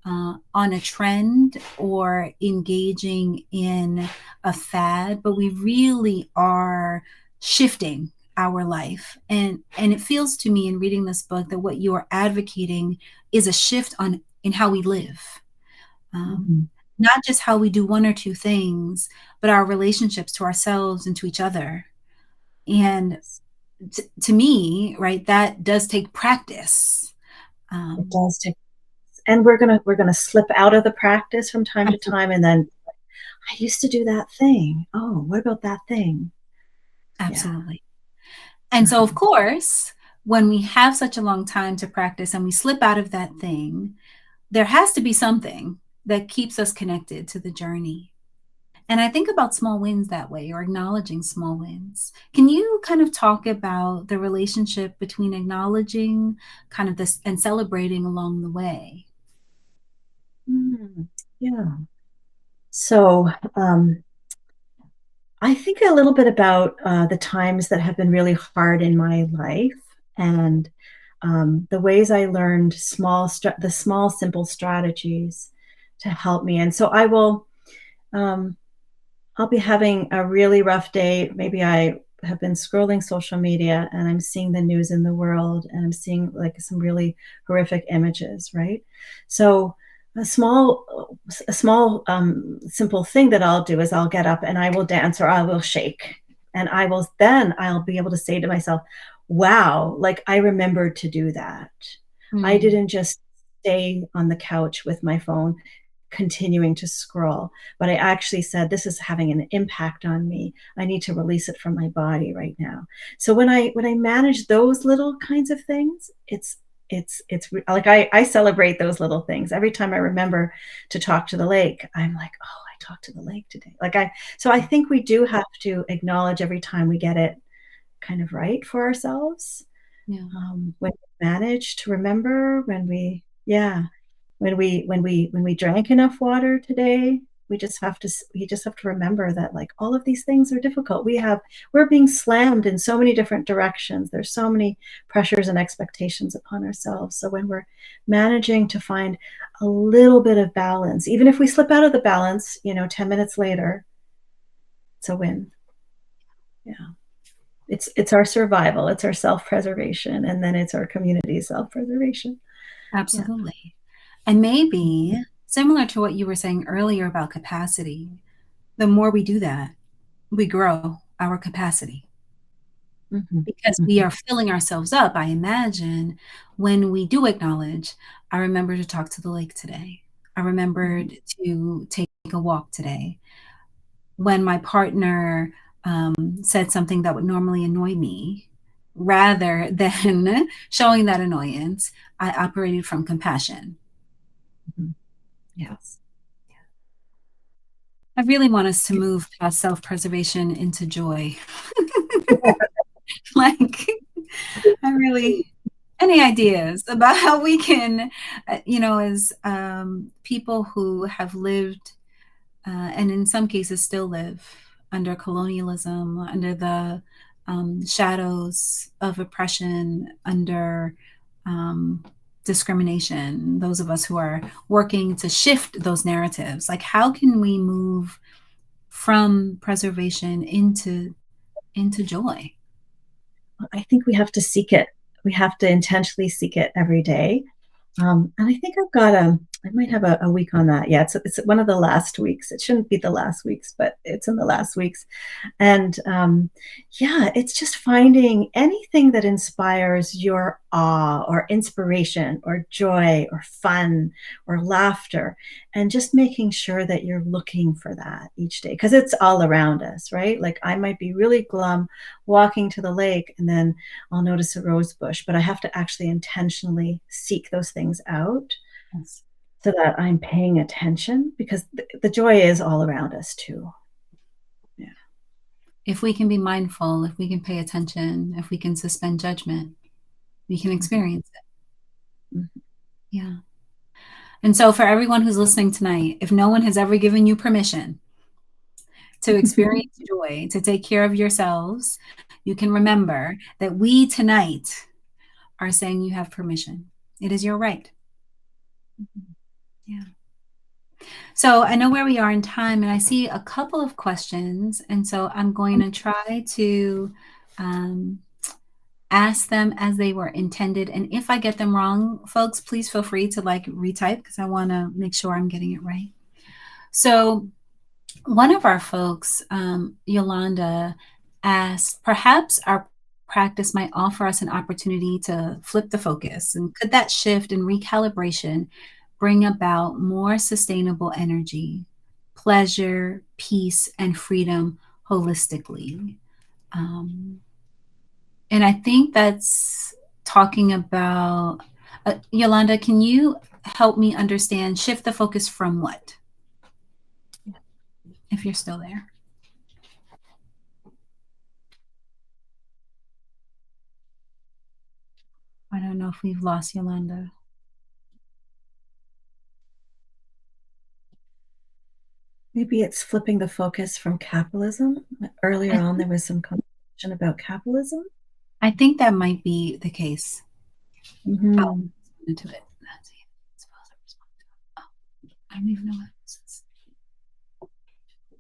on a trend or engaging in a fad, but we really are shifting our life. And it feels to me in reading this book that what you are advocating is a shift in how we live. Not just how we do one or two things, but our relationships to ourselves and to each other. And to me, right, that does take practice. It does take, and we're gonna slip out of the practice from time to time, and then I used to do that thing. Oh, what about that thing? Absolutely. Yeah. And so, of course, when we have such a long time to practice and we slip out of that thing, there has to be something that keeps us connected to the journey. And I think about small wins that way, or acknowledging small wins. Can you kind of talk about the relationship between acknowledging kind of this and celebrating along the way? Yeah. So I think a little bit about the times that have been really hard in my life, and the ways I learned the small, simple strategies to help me. And so I'll be having a really rough day. Maybe I have been scrolling social media and I'm seeing the news in the world, and I'm seeing like some really horrific images, right? So a small simple thing that I'll do is I'll get up and I will dance, or I will shake, and I'll be able to say to myself, wow, like I remembered to do that. I didn't just stay on the couch with my phone continuing to scroll, but I actually said, this is having an impact on me. I need to release it from my body right now. So when I manage those little kinds of things, it's like I celebrate those little things. Every time I remember to talk to the lake, I'm like, oh, I talked to the lake today. So I think we do have to acknowledge every time we get it kind of right for ourselves. Yeah. When we manage to remember, when we drank enough water today, we just have to remember that, like, all of these things are difficult. We're being slammed in so many different directions. There's so many pressures and expectations upon ourselves. So when we're managing to find a little bit of balance, even if we slip out of the balance, 10 minutes later, it's a win. Yeah. It's our survival, it's our self-preservation, and then it's our community self-preservation. Absolutely. Yeah. And maybe similar to what you were saying earlier about capacity, the more we do that, we grow our capacity. Because we are filling ourselves up. I imagine when we do acknowledge, I remember to talk to the lake today. I remembered to take a walk today. When my partner said something that would normally annoy me, rather than showing that annoyance, I operated from compassion. Yes. I really want us to move past self-preservation into joy. Like, any ideas about how we can, as people who have lived and in some cases still live under colonialism, under the shadows of oppression, under discrimination, those of us who are working to shift those narratives, like how can we move from preservation into joy? I think we have to seek it. We have to intentionally seek it every day. And I think I might have a week on that. Yeah, it's one of the last weeks. It shouldn't be the last weeks, but it's in the last weeks. And yeah, it's just finding anything that inspires your awe or inspiration or joy or fun or laughter, and just making sure that you're looking for that each day, because it's all around us, right? Like, I might be really glum walking to the lake, and then I'll notice a rose bush, but I have to actually intentionally seek those things out. Yes. So that I'm paying attention, because the joy is all around us too. Yeah. If we can be mindful, if we can pay attention, if we can suspend judgment, we can experience it. Yeah. And so for everyone who's listening tonight, if no one has ever given you permission to experience joy, to take care of yourselves, you can remember that we tonight are saying you have permission. It is your right. Yeah. So I know where we are in time, and I see a couple of questions. And so I'm going to try to ask them as they were intended. And if I get them wrong, folks, please feel free to retype, because I want to make sure I'm getting it right. So one of our folks, Yolanda, asked, perhaps our practice might offer us an opportunity to flip the focus. And could that shift and recalibration bring about more sustainable energy, pleasure, peace, and freedom holistically? And I think that's talking about, Yolanda, can you help me understand, shift the focus from what? If you're still there. I don't know if we've lost Yolanda. Maybe it's flipping the focus from capitalism. Earlier on, there was some conversation about capitalism. I think that might be the case. I'll respond to it. I don't even know what this is.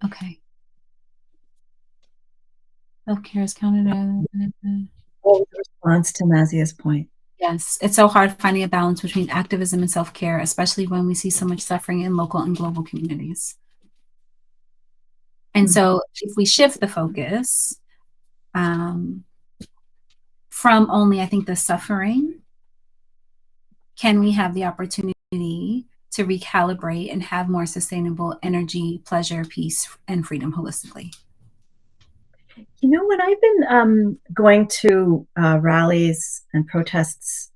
Okay. Self-care is counted as... What was the response to Nazia's point? Yes, it's so hard finding a balance between activism and self-care, especially when we see so much suffering in local and global communities. And so if we shift the focus from only, I think, the suffering, can we have the opportunity to recalibrate and have more sustainable energy, pleasure, peace, and freedom holistically? When I've been going to rallies and protests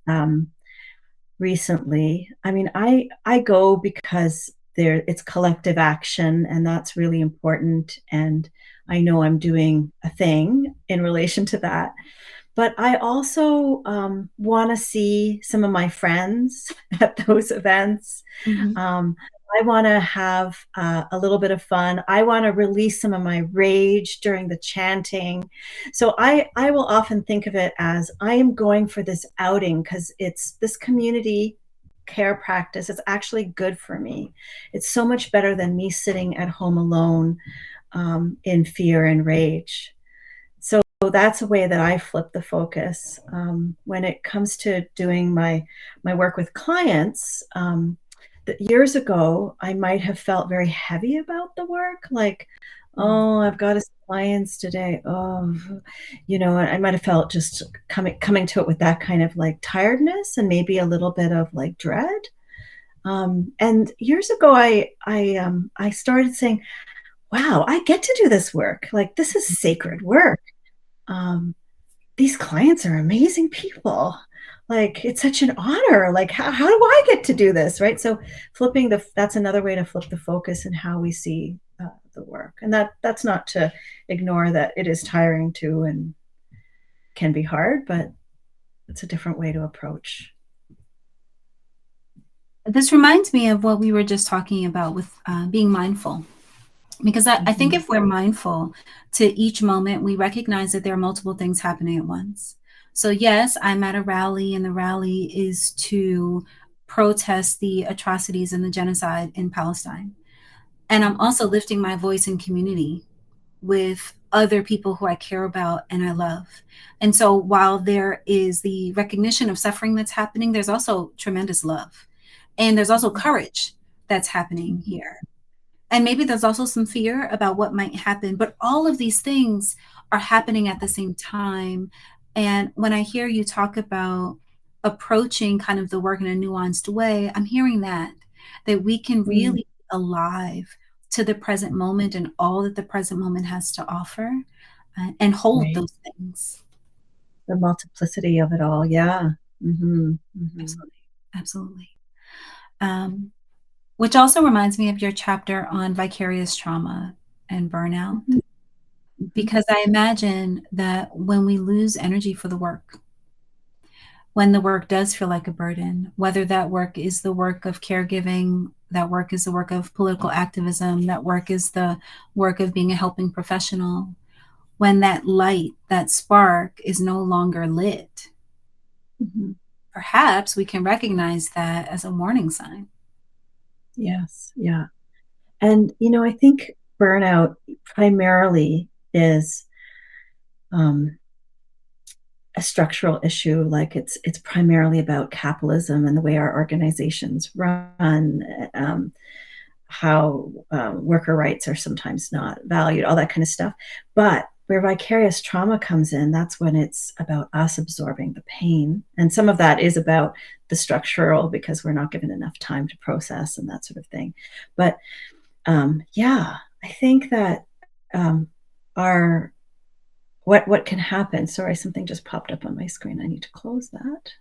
recently, I mean, I go because it's collective action, and that's really important. And I know I'm doing a thing in relation to that. But I also want to see some of my friends at those events. I want to have a little bit of fun. I want to release some of my rage during the chanting. So I will often think of it as I am going for this outing because it's this community care practice. It's actually good for me. It's so much better than me sitting at home alone in fear and rage. So that's a way that I flip the focus. When it comes to doing my work with clients, years ago, I might have felt very heavy about the work, like, oh, I've got to see clients today. Oh, I might have felt just coming to it with that kind of like tiredness and maybe a little bit of like dread. And years ago, I started saying, wow, I get to do this work. Like, this is sacred work. These clients are amazing people. Like, it's such an honor. Like, how do I get to do this? Right. So that's another way to flip the focus in how we see the work. And that's not to ignore that it is tiring too and can be hard, but it's a different way to approach. This reminds me of what we were just talking about with being mindful. Because I think if we're mindful to each moment, we recognize that there are multiple things happening at once. So yes, I'm at a rally, and the rally is to protest the atrocities and the genocide in Palestine. And I'm also lifting my voice in community with other people who I care about and I love. And so while there is the recognition of suffering that's happening, there's also tremendous love. And there's also courage that's happening here. And maybe there's also some fear about what might happen, but all of these things are happening at the same time. And when I hear you talk about approaching kind of the work in a nuanced way, I'm hearing that we can really be alive to the present moment and all that the present moment has to offer, and hold those things. The multiplicity of it all. Yeah. Mm-hmm. Mm-hmm. Absolutely. Absolutely. Which also reminds me of your chapter on vicarious trauma and burnout. Mm-hmm. Because I imagine that when we lose energy for the work, when the work does feel like a burden, whether that work is the work of caregiving, that work is the work of political activism, that work is the work of being a helping professional, when that light, that spark is no longer lit, perhaps we can recognize that as a warning sign. Yes. Yeah. And, I think burnout primarily is a structural issue. Like it's primarily about capitalism and the way our organizations run, how worker rights are sometimes not valued, all that kind of stuff. But where vicarious trauma comes in, that's when it's about us absorbing the pain. And some of that is about the structural, because we're not given enough time to process and that sort of thing. But I think that what can happen. Sorry, something just popped up on my screen. I need to close that.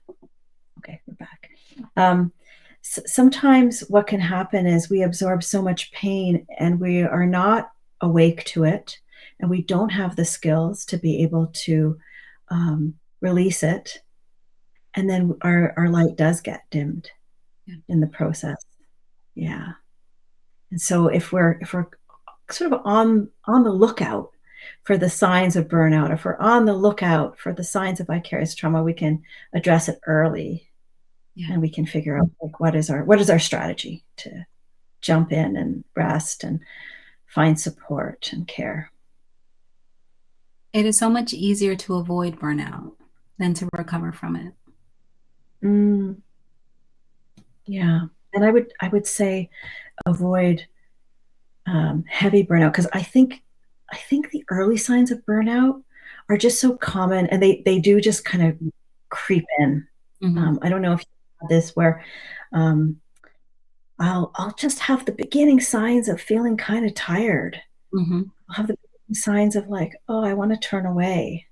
Okay, we're back. Sometimes what can happen is we absorb so much pain and we are not awake to it, and we don't have the skills to be able to release it. And then our light does get dimmed in the process. Yeah. And so if we're sort of on the lookout for the signs of burnout, if we're on the lookout for the signs of vicarious trauma, we can address it early, and we can figure out like what is our strategy to jump in and rest and find support and care. It is so much easier to avoid burnout than to recover from it. Yeah. And I would say avoid heavy burnout, because I think the early signs of burnout are just so common, and they do just kind of creep in. I don't know if you have this where I'll just have the beginning signs of feeling kind of tired. I'll have the signs of like, oh, I want to turn away.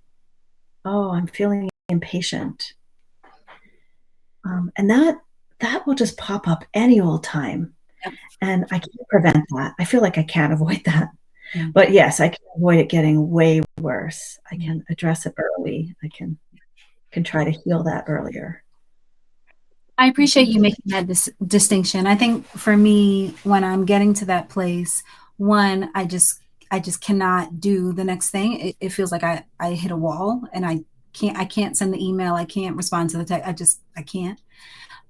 Oh, I'm feeling impatient. And that will just pop up any old time. Yep. And I can't prevent that. I feel like I can't avoid that. But yes, I can avoid it getting way worse. I can address it early. I can try to heal that earlier. I appreciate you making that distinction. I think for me, when I'm getting to that place, one, I just cannot do the next thing. It feels like I hit a wall and I can't send the email. I can't respond to the text. I can't.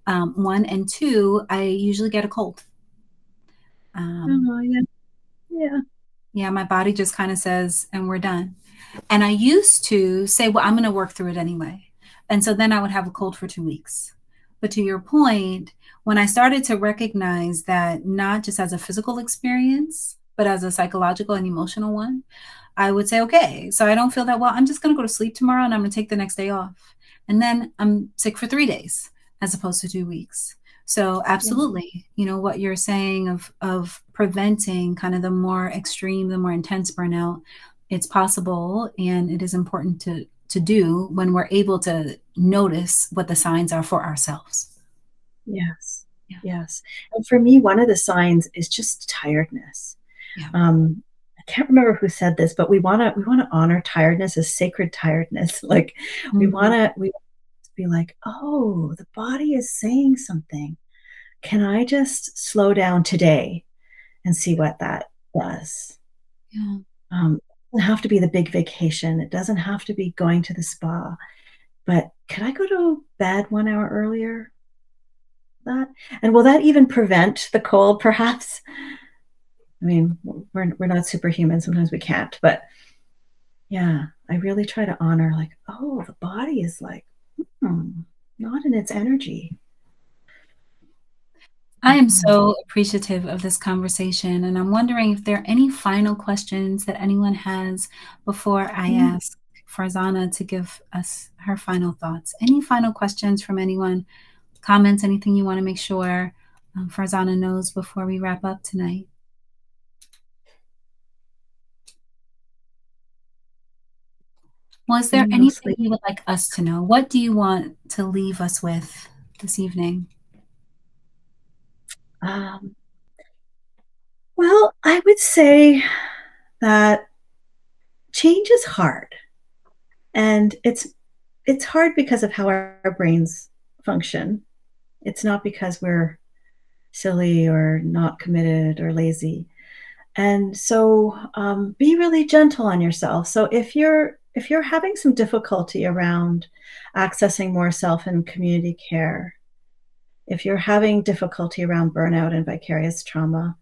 One and two, I usually get a cold. Oh, yeah. Yeah. Yeah, my body just kind of says, and we're done. And I used to say, well, I'm going to work through it anyway. And so then I would have a cold for 2 weeks. But to your point, when I started to recognize that not just as a physical experience, but as a psychological and emotional one, I would say, okay, so I don't feel that well. I'm just going to go to sleep tomorrow and I'm going to take the next day off. And then I'm sick for 3 days as opposed to 2 weeks. So absolutely, you know, what you're saying of preventing kind of the more extreme, the more intense burnout, it's possible and it is important to do when we're able to notice what the signs are for ourselves. Yes. Yeah. Yes. And for me, one of the signs is just tiredness. Yeah. I can't remember who said this, but we want to honor tiredness as sacred tiredness. Like we want to be like, oh, the body is saying something. Can I just slow down today and see what that does? Yeah. It doesn't have to be the big vacation. It doesn't have to be going to the spa. But could I go to bed 1 hour earlier? That and will that even prevent the cold? Perhaps. I mean, we're not superhuman. Sometimes we can't. But yeah, I really try to honor, like, oh, the body is like, not in its energy. I am so appreciative of this conversation, and I'm wondering if there are any final questions that anyone has before I ask Farzana to give us her final thoughts. Any final questions from anyone? Comments, anything you want to make sure Farzana knows before we wrap up tonight? Well, is there anything you would like us to know? What do you want to leave us with this evening? Well, I would say that change is hard, and it's hard because of how our brains function. It's not because we're silly or not committed or lazy. And so be really gentle on yourself. So if you're having some difficulty around accessing more self and community care, if you're having difficulty around burnout and vicarious trauma,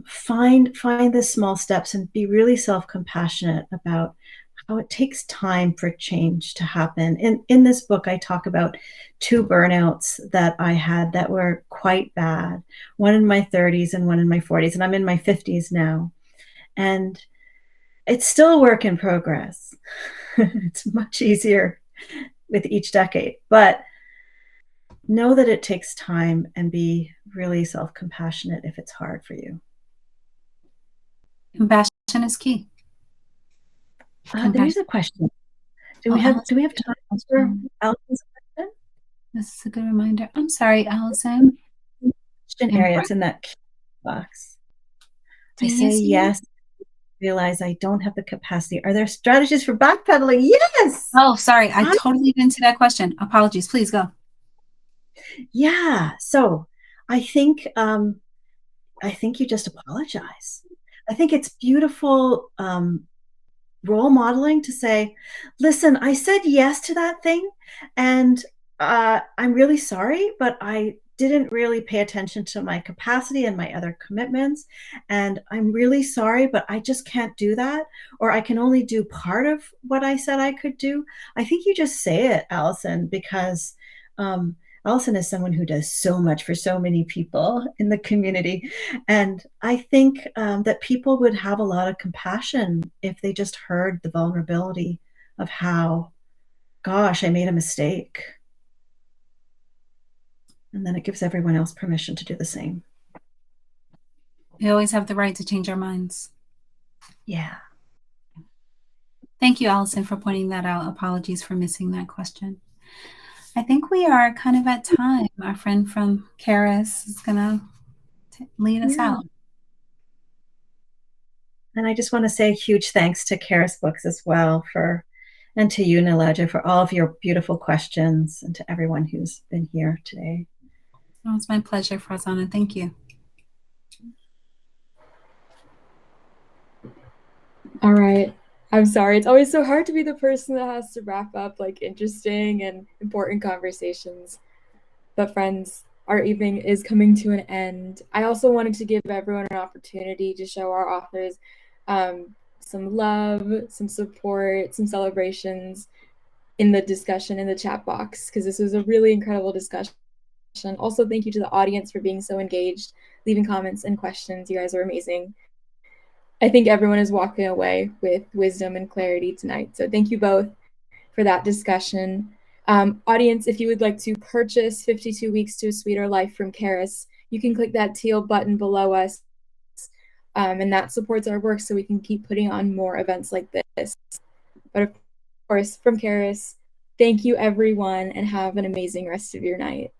find the small steps and be really self-compassionate about how it takes time for change to happen. In this book, I talk about 2 burnouts that I had that were quite bad, one in my 30s and one in my 40s, and I'm in my 50s now. And it's still a work in progress. It's much easier with each decade, but know that it takes time and be really self-compassionate if it's hard for you. Compassion is key. There's a question. Do we have time for Allison's question? This is a good reminder. I'm sorry, Allison. Question area. It's in that box. I say yes. Realize I don't have the capacity. Are there strategies for backpedaling? Yes. Oh, sorry. I totally didn't see that question. Apologies. Please go. Yeah. So I think you just apologize. I think it's beautiful role modeling to say, listen, I said yes to that thing and I'm really sorry, but I didn't really pay attention to my capacity and my other commitments. And I'm really sorry, but I just can't do that. Or I can only do part of what I said I could do. I think you just say it, Allison, because Allison is someone who does so much for so many people in the community. And I think that people would have a lot of compassion if they just heard the vulnerability of how, gosh, I made a mistake. And then it gives everyone else permission to do the same. We always have the right to change our minds. Yeah. Thank you, Allison, for pointing that out. Apologies for missing that question. I think we are kind of at time. Our friend from Charis is going to lead us out. And I just want to say a huge thanks to Charis Books as well for And to you, Nilaja, for all of your beautiful questions, and to everyone who's been here today. Oh, it's my pleasure, Farzana. Thank you. All right. I'm sorry. It's always so hard to be the person that has to wrap up like interesting and important conversations. But friends, our evening is coming to an end. I also wanted to give everyone an opportunity to show our authors some love, some support, some celebrations in the discussion in the chat box, because this was a really incredible discussion. Also, thank you to the audience for being so engaged, leaving comments and questions. You guys are amazing. I think everyone is walking away with wisdom and clarity tonight. So thank you both for that discussion. Audience, if you would like to purchase 52 Weeks to a Sweeter Life from Charis, you can click that teal button below us. And that supports our work so we can keep putting on more events like this. But of course, from Charis, thank you everyone and have an amazing rest of your night.